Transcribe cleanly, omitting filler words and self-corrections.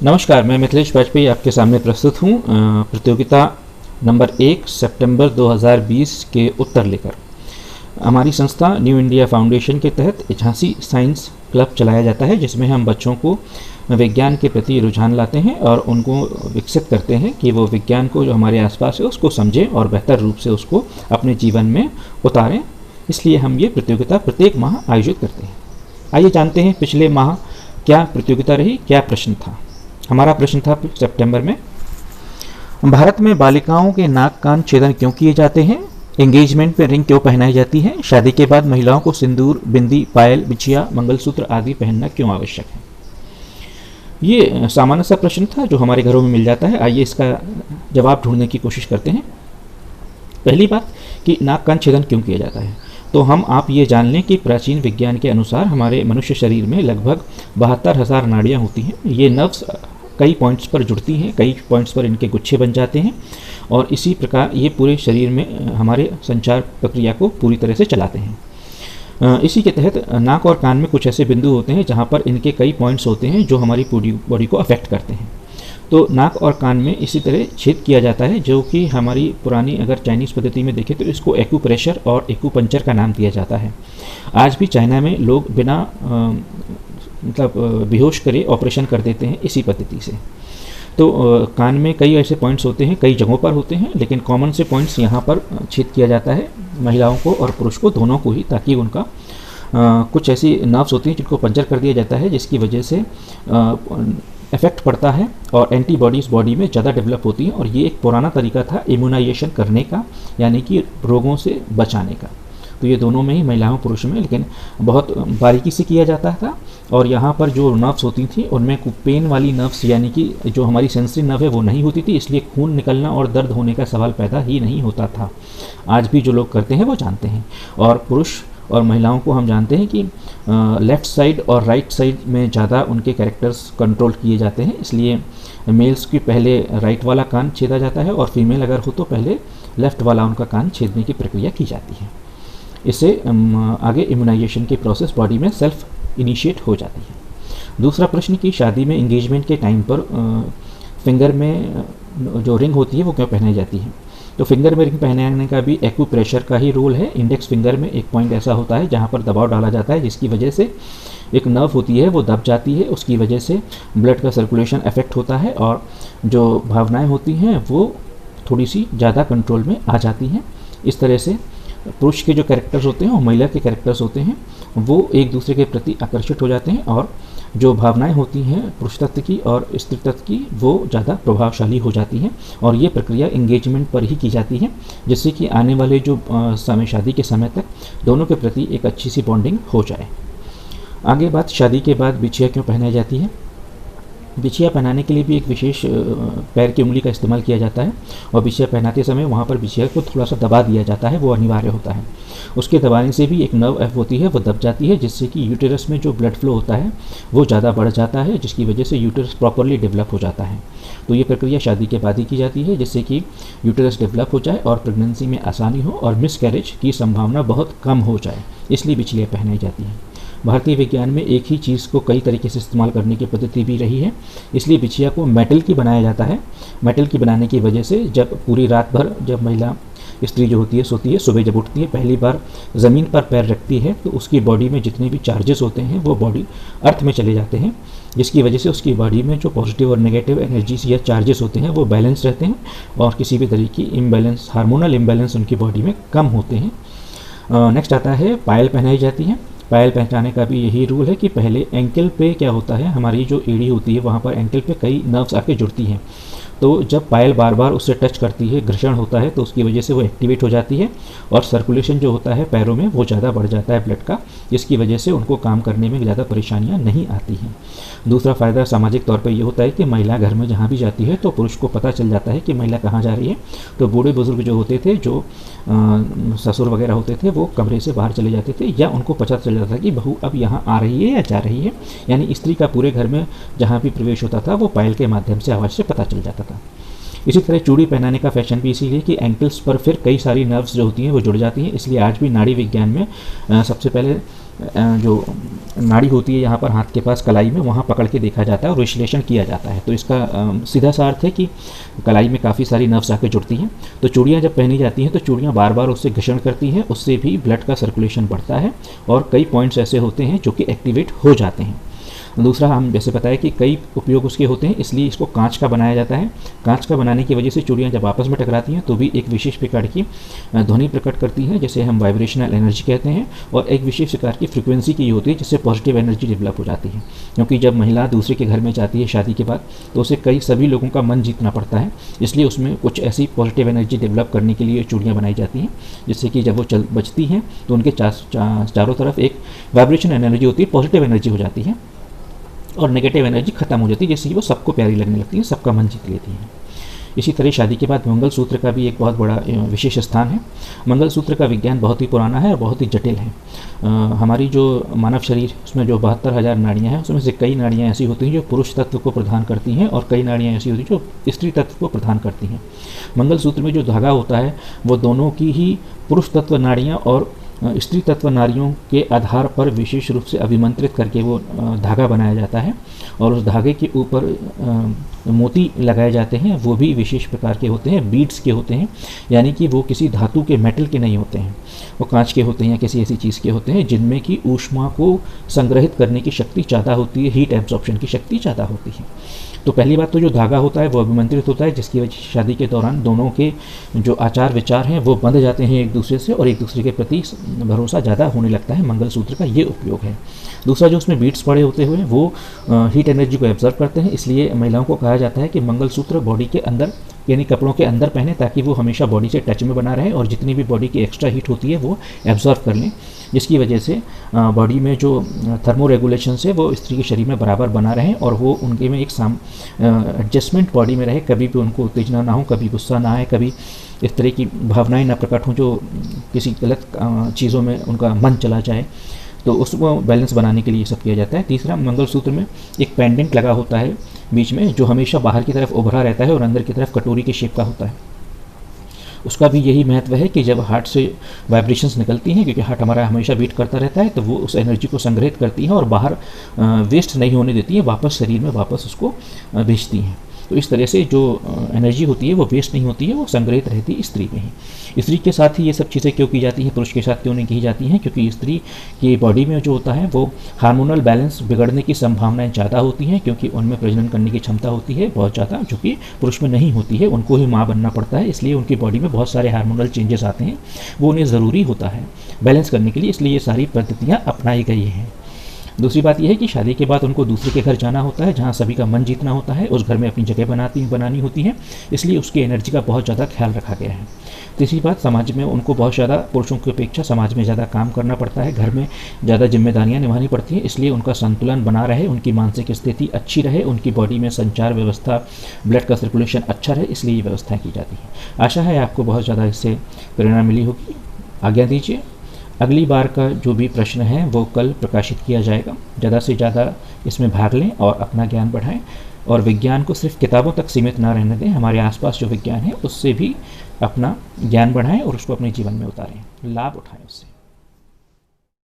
नमस्कार, मैं मिथिलेश वाजपेयी आपके सामने प्रस्तुत हूँ प्रतियोगिता नंबर 1 सितंबर 2020 के उत्तर लेकर। हमारी संस्था न्यू इंडिया फाउंडेशन के तहत झांसी साइंस क्लब चलाया जाता है, जिसमें हम बच्चों को विज्ञान के प्रति रुझान लाते हैं और उनको विकसित करते हैं कि वो विज्ञान को जो हमारे आसपास है उसको समझें और बेहतर रूप से उसको अपने जीवन में उतारें। इसलिए हम ये प्रतियोगिता प्रत्येक माह आयोजित करते हैं। आइए जानते हैं पिछले माह क्या प्रतियोगिता रही, क्या प्रश्न था। हमारा प्रश्न था सितंबर में, भारत में बालिकाओं के नाक कान छेदन क्यों किए जाते हैं, एंगेजमेंट में रिंग क्यों पहनाई जाती है, शादी के बाद महिलाओं को सिंदूर, बिंदी, पायल, बिछिया, मंगलसूत्र आदि पहनना क्यों आवश्यक है। ये सामान्य सा प्रश्न था जो हमारे घरों में मिल जाता है। आइए इसका जवाब ढूंढने की कोशिश करते हैं। पहली बात कि नाक कान छेदन क्यों किया जाता है, तो आप ये जान लें कि प्राचीन विज्ञान के अनुसार हमारे मनुष्य शरीर में लगभग 72,000 नाड़ियाँ होती हैं। ये नर्व्स कई पॉइंट्स पर जुड़ती हैं, कई पॉइंट्स पर इनके गुच्छे बन जाते हैं और इसी प्रकार ये पूरे शरीर में हमारे संचार प्रक्रिया को पूरी तरह से चलाते हैं। इसी के तहत नाक और कान में कुछ ऐसे बिंदु होते हैं जहाँ पर इनके कई पॉइंट्स होते हैं जो हमारी पूरी बॉडी को अफेक्ट करते हैं। तो नाक और कान में इसी तरह छेद किया जाता है, जो कि हमारी पुरानी अगर चाइनीज़ पद्धति में देखें तो इसको एक्यूप्रेशर और एक्यूपंक्चर का नाम दिया जाता है। आज भी चाइना में लोग बिना बेहोश करे ऑपरेशन कर देते हैं इसी पद्धति से। तो कान में कई ऐसे पॉइंट्स होते हैं, कई जगहों पर होते हैं, लेकिन कॉमन से पॉइंट्स यहाँ पर छेद किया जाता है महिलाओं को और पुरुष को, दोनों को ही, ताकि उनका कुछ ऐसी नर्व्स होती हैं जिनको पंचर कर दिया जाता है, जिसकी वजह से इफेक्ट पड़ता है और एंटीबॉडीज़ बॉडी में ज़्यादा डेवलप होती हैं। और ये एक पुराना तरीका था इम्यूनाइजेशन करने का, यानी कि रोगों से बचाने का। तो ये दोनों में ही, महिलाओं पुरुष में, लेकिन बहुत बारीकी से किया जाता था। और यहाँ पर जो नर्व्स होती थी उनमें पेन वाली नर्व्स, यानी कि जो हमारी सेंसरी नर्व है वो नहीं होती थी, इसलिए खून निकलना और दर्द होने का सवाल पैदा ही नहीं होता था। आज भी जो लोग करते हैं वो जानते हैं। और पुरुष और महिलाओं को हम जानते हैं कि लेफ़्ट साइड और राइट साइड में ज़्यादा उनके कैरेक्टर्स कंट्रोल किए जाते हैं, इसलिए मेल्स की पहले राइट वाला कान छेदा जाता है और फीमेल अगर हो तो पहले लेफ़्ट वाला उनका कान छेदने की प्रक्रिया की जाती है। इससे आगे इम्यूनाइजेशन की प्रोसेस बॉडी में सेल्फ इनिशिएट हो जाती है। दूसरा प्रश्न कि शादी में इंगेजमेंट के टाइम पर फिंगर में जो रिंग होती है वो क्यों पहनाई जाती है। तो फिंगर में रिंग पहनाने का भी एक्यूप्रेशर का ही रोल है। इंडेक्स फिंगर में एक पॉइंट ऐसा होता है जहाँ पर दबाव डाला जाता है, जिसकी वजह से एक नर्व होती है वो दब जाती है, उसकी वजह से ब्लड का सर्कुलेशन अफेक्ट होता है और जो भावनाएं होती हैं वो थोड़ी सी ज़्यादा कंट्रोल में आ जाती हैं। इस तरह से पुरुष के जो कैरेक्टर्स होते हैं और महिला के कैरेक्टर्स होते हैं वो एक दूसरे के प्रति आकर्षित हो जाते हैं और जो भावनाएं होती हैं पुरुष तत्व की और स्त्री तत्व की वो ज़्यादा प्रभावशाली हो जाती हैं। और ये प्रक्रिया एंगेजमेंट पर ही की जाती है, जिससे कि आने वाले जो समय, शादी के समय तक दोनों के प्रति एक अच्छी सी बॉन्डिंग हो जाए। आगे बात, शादी के बाद बिछिया क्यों पहनाई जाती है। बिछिया पहनाने के लिए भी एक विशेष पैर की उंगली का इस्तेमाल किया जाता है और बिछिया पहनाते समय वहाँ पर बिछिया को थोड़ा सा दबा दिया जाता है, वो अनिवार्य होता है। उसके दबाने से भी एक नर्व एफ होती है वो दब जाती है, जिससे कि यूटेरस में जो ब्लड फ्लो होता है वो ज़्यादा बढ़ जाता है, जिसकी वजह से यूटेरस प्रॉपरली डेवलप हो जाता है। तो ये प्रक्रिया शादी के बाद ही की जाती है, जिससे कि यूटेरस डेवलप हो जाए और प्रेगनेंसी में आसानी हो और मिसकैरेज की संभावना बहुत कम हो जाए, इसलिए बिछिया पहनाई जाती है। भारतीय विज्ञान में एक ही चीज़ को कई तरीके से इस्तेमाल करने की पद्धति भी रही है, इसलिए बिछिया को मेटल की बनाया जाता है। मेटल की बनाने की वजह से जब पूरी रात भर जब महिला स्त्री जो होती है सोती है, सुबह जब उठती है पहली बार ज़मीन पर पैर रखती है तो उसकी बॉडी में जितने भी चार्जेस होते हैं वो बॉडी अर्थ में चले जाते हैं, जिसकी वजह से उसकी बॉडी में जो पॉजिटिव और नेगेटिव एनर्जीज या चार्जेस होते हैं वो बैलेंस रहते हैं और किसी भी तरीके की इम्बैलेंस, हार्मोनल इम्बैलेंस उनकी बॉडी में कम होते हैं। नेक्स्ट आता है पायल पहनाई जाती है। पायल पहचाने का भी यही रूल है कि पहले एंकल पे क्या होता है, हमारी जो एड़ी होती है वहाँ पर एंकल पे कई नर्व्स आके जुड़ती हैं, तो जब पायल बार बार उससे टच करती है, घर्षण होता है, तो उसकी वजह से वो एक्टिवेट हो जाती है और सर्कुलेशन जो होता है पैरों में वो ज़्यादा बढ़ जाता है ब्लड का, जिसकी वजह से उनको काम करने में ज़्यादा परेशानियाँ नहीं आती हैं। दूसरा फ़ायदा सामाजिक तौर पर ये होता है कि महिला घर में जहाँ भी जाती है तो पुरुष को पता चल जाता है कि महिला कहाँ जा रही है। तो बूढ़े बुजुर्ग जो होते थे, जो ससुर वगैरह होते थे, वो कमरे से बाहर चले जाते थे या उनको पता चल जाता था कि बहू अब यहाँ आ रही है या जा रही है, यानी स्त्री का पूरे घर में जहाँ भी प्रवेश होता था वो पायल के माध्यम से, आवाज़ से पता चल जाता था। इसी तरह चूड़ी पहनाने का फैशन भी इसीलिए कि एंकल्स पर फिर कई सारी नर्व्स जो होती हैं वो जुड़ जाती हैं, इसलिए आज भी नाड़ी विज्ञान में सबसे पहले जो नाड़ी होती है यहाँ पर हाथ के पास कलाई में, वहाँ पकड़ के देखा जाता है और विश्लेषण किया जाता है। तो इसका सीधा सा अर्थ है कि कलाई में काफ़ी सारी नर्व्स आकर जुड़ती हैं। तो चूड़ियाँ जब पहनी जाती हैं तो चूड़ियाँ बार बार उससे घर्षण करती हैं, उससे भी ब्लड का सर्कुलेशन बढ़ता है और कई पॉइंट्स ऐसे होते हैं जो कि एक्टिवेट हो जाते हैं। दूसरा, हम जैसे बताया कि कई उपयोग उसके होते हैं, इसलिए इसको कांच का बनाया जाता है। कांच का बनाने की वजह से चूड़ियाँ जब आपस में टकराती हैं तो भी एक विशेष प्रकार की ध्वनि प्रकट करती हैं, जिसे हम वाइब्रेशनल एनर्जी कहते हैं, और एक विशेष प्रकार की फ्रिक्वेंसी की होती है जिससे पॉजिटिव एनर्जी डेवलप हो जाती है। क्योंकि जब महिला दूसरे के घर में जाती है शादी के बाद तो उसे सभी लोगों का मन जीतना पड़ता है, इसलिए उसमें कुछ ऐसी पॉजिटिव एनर्जी डेवलप करने के लिए चूड़ियाँ बनाई जाती हैं, जिससे कि जब वो बजती हैं तो उनके चारों तरफ एक वाइब्रेशन एनर्जी होती है, पॉजिटिव एनर्जी हो जाती है और नेगेटिव एनर्जी खत्म हो जाती है, जिससे वो सबको प्यारी लगने लगती है, सबका मन जीत लेती है। इसी तरह शादी के बाद मंगलसूत्र का भी एक बहुत बड़ा विशेष स्थान है। मंगलसूत्र का विज्ञान बहुत ही पुराना है और बहुत ही जटिल है। हमारी जो मानव शरीर, उसमें जो 72,000 नाड़ियाँ हैं, उसमें से कई नाड़ियाँ ऐसी होती हैं जो पुरुष तत्व को प्रदान करती हैं और कई नाड़ियाँ ऐसी होती हैं जो स्त्री तत्व को प्रदान करती हैं। मंगलसूत्र में जो धागा होता है वो दोनों की ही पुरुष तत्व नाड़ियाँ और स्त्री तत्व नारियों के आधार पर विशेष रूप से अभिमंत्रित करके वो धागा बनाया जाता है और उस धागे के ऊपर मोती लगाए जाते हैं। वो भी विशेष प्रकार के होते हैं, बीड्स के होते हैं, यानी कि वो किसी धातु के, मेटल के नहीं होते हैं, वो कांच के होते हैं या किसी ऐसी चीज़ के होते हैं जिनमें कि ऊष्मा को संग्रहित करने की शक्ति ज़्यादा होती है, हीट एब्जॉर्प्शन की शक्ति ज़्यादा होती है। तो पहली बात तो जो धागा होता है वो अभिमंत्रित होता है, जिसकी वजह से शादी के दौरान दोनों के जो आचार विचार हैं वो बंध जाते हैं एक दूसरे से और एक दूसरे के प्रति भरोसा ज़्यादा होने लगता है। मंगलसूत्र का ये उपयोग है। दूसरा, जो उसमें बीट्स पड़े होते हुए वो हीट एनर्जी को एब्जॉर्ब करते हैं, इसलिए महिलाओं को कहा जाता है कि मंगलसूत्र बॉडी के अंदर यानी कपड़ों के अंदर पहने ताकि वो हमेशा बॉडी से टच में बना रहे और जितनी भी बॉडी की एक्स्ट्रा हीट होती है वो एब्जॉर्ब कर लें, जिसकी वजह से बॉडी में जो थर्मो रेगुलेशंस है वो स्त्री के शरीर में बराबर बना रहें और वो उनके में एक एडजस्टमेंट बॉडी में रहे, कभी भी उनको उत्तेजना ना हो, कभी गुस्सा ना आए, कभी इस तरह की भावनाएं ना प्रकट हों जो किसी गलत चीज़ों में उनका मन चला जाए। तो उसको बैलेंस बनाने के लिए ये सब किया जाता है। तीसरा, मंगलसूत्र में एक पेंडेंट लगा होता है बीच में जो हमेशा बाहर की तरफ उभरा रहता है और अंदर की तरफ कटोरी के शेप का होता है। उसका भी यही महत्व है कि जब हार्ट से वाइब्रेशंस निकलती हैं, क्योंकि हार्ट हमारा हमेशा बीट करता रहता है, तो वो उस एनर्जी को संग्रहित करती है और बाहर वेस्ट नहीं होने देती है, वापस शरीर में वापस उसको भेजती हैं। तो इस तरह से जो एनर्जी होती है वो वेस्ट नहीं होती है, वो संग्रहित रहती है स्त्री में ही। स्त्री के साथ ही ये सब चीज़ें क्यों की जाती हैं, पुरुष के साथ क्यों नहीं की जाती हैं? क्योंकि स्त्री की बॉडी में जो होता है वो हार्मोनल बैलेंस बिगड़ने की संभावनाएं ज़्यादा होती हैं, क्योंकि उनमें प्रजनन करने की क्षमता होती है बहुत ज़्यादा, जो कि पुरुष में नहीं होती है। उनको ही माँ बनना पड़ता है, इसलिए उनकी बॉडी में बहुत सारे हार्मोनल चेंजेस आते हैं, वो उन्हें ज़रूरी होता है बैलेंस करने के लिए, इसलिए ये सारी पद्धतियाँ अपनाई गई हैं। दूसरी बात यह है कि शादी के बाद उनको दूसरे के घर जाना होता है जहाँ सभी का मन जीतना होता है, उस घर में अपनी जगह बनानी होती है, इसलिए उसकी एनर्जी का बहुत ज़्यादा ख्याल रखा गया है। तीसरी बात, समाज में उनको बहुत ज़्यादा पुरुषों की अपेक्षा समाज में ज़्यादा काम करना पड़ता है, घर में ज़्यादा जिम्मेदारियाँ निभानी पड़ती हैं, इसलिए उनका संतुलन बना रहे, उनकी मानसिक स्थिति अच्छी रहे, उनकी बॉडी में संचार व्यवस्था, ब्लड का सर्कुलेशन अच्छा रहे, इसलिए ये व्यवस्थाएँ की जाती हैं। आशा है आपको बहुत ज़्यादा इससे प्रेरणा मिली होगी। आज्ञा दीजिए, अगली बार का जो भी प्रश्न है वो कल प्रकाशित किया जाएगा। ज़्यादा से ज़्यादा इसमें भाग लें और अपना ज्ञान बढ़ाएं और विज्ञान को सिर्फ किताबों तक सीमित ना रहने दें, हमारे आसपास जो विज्ञान है उससे भी अपना ज्ञान बढ़ाएं और उसको अपने जीवन में उतारें, लाभ उठाएं उससे।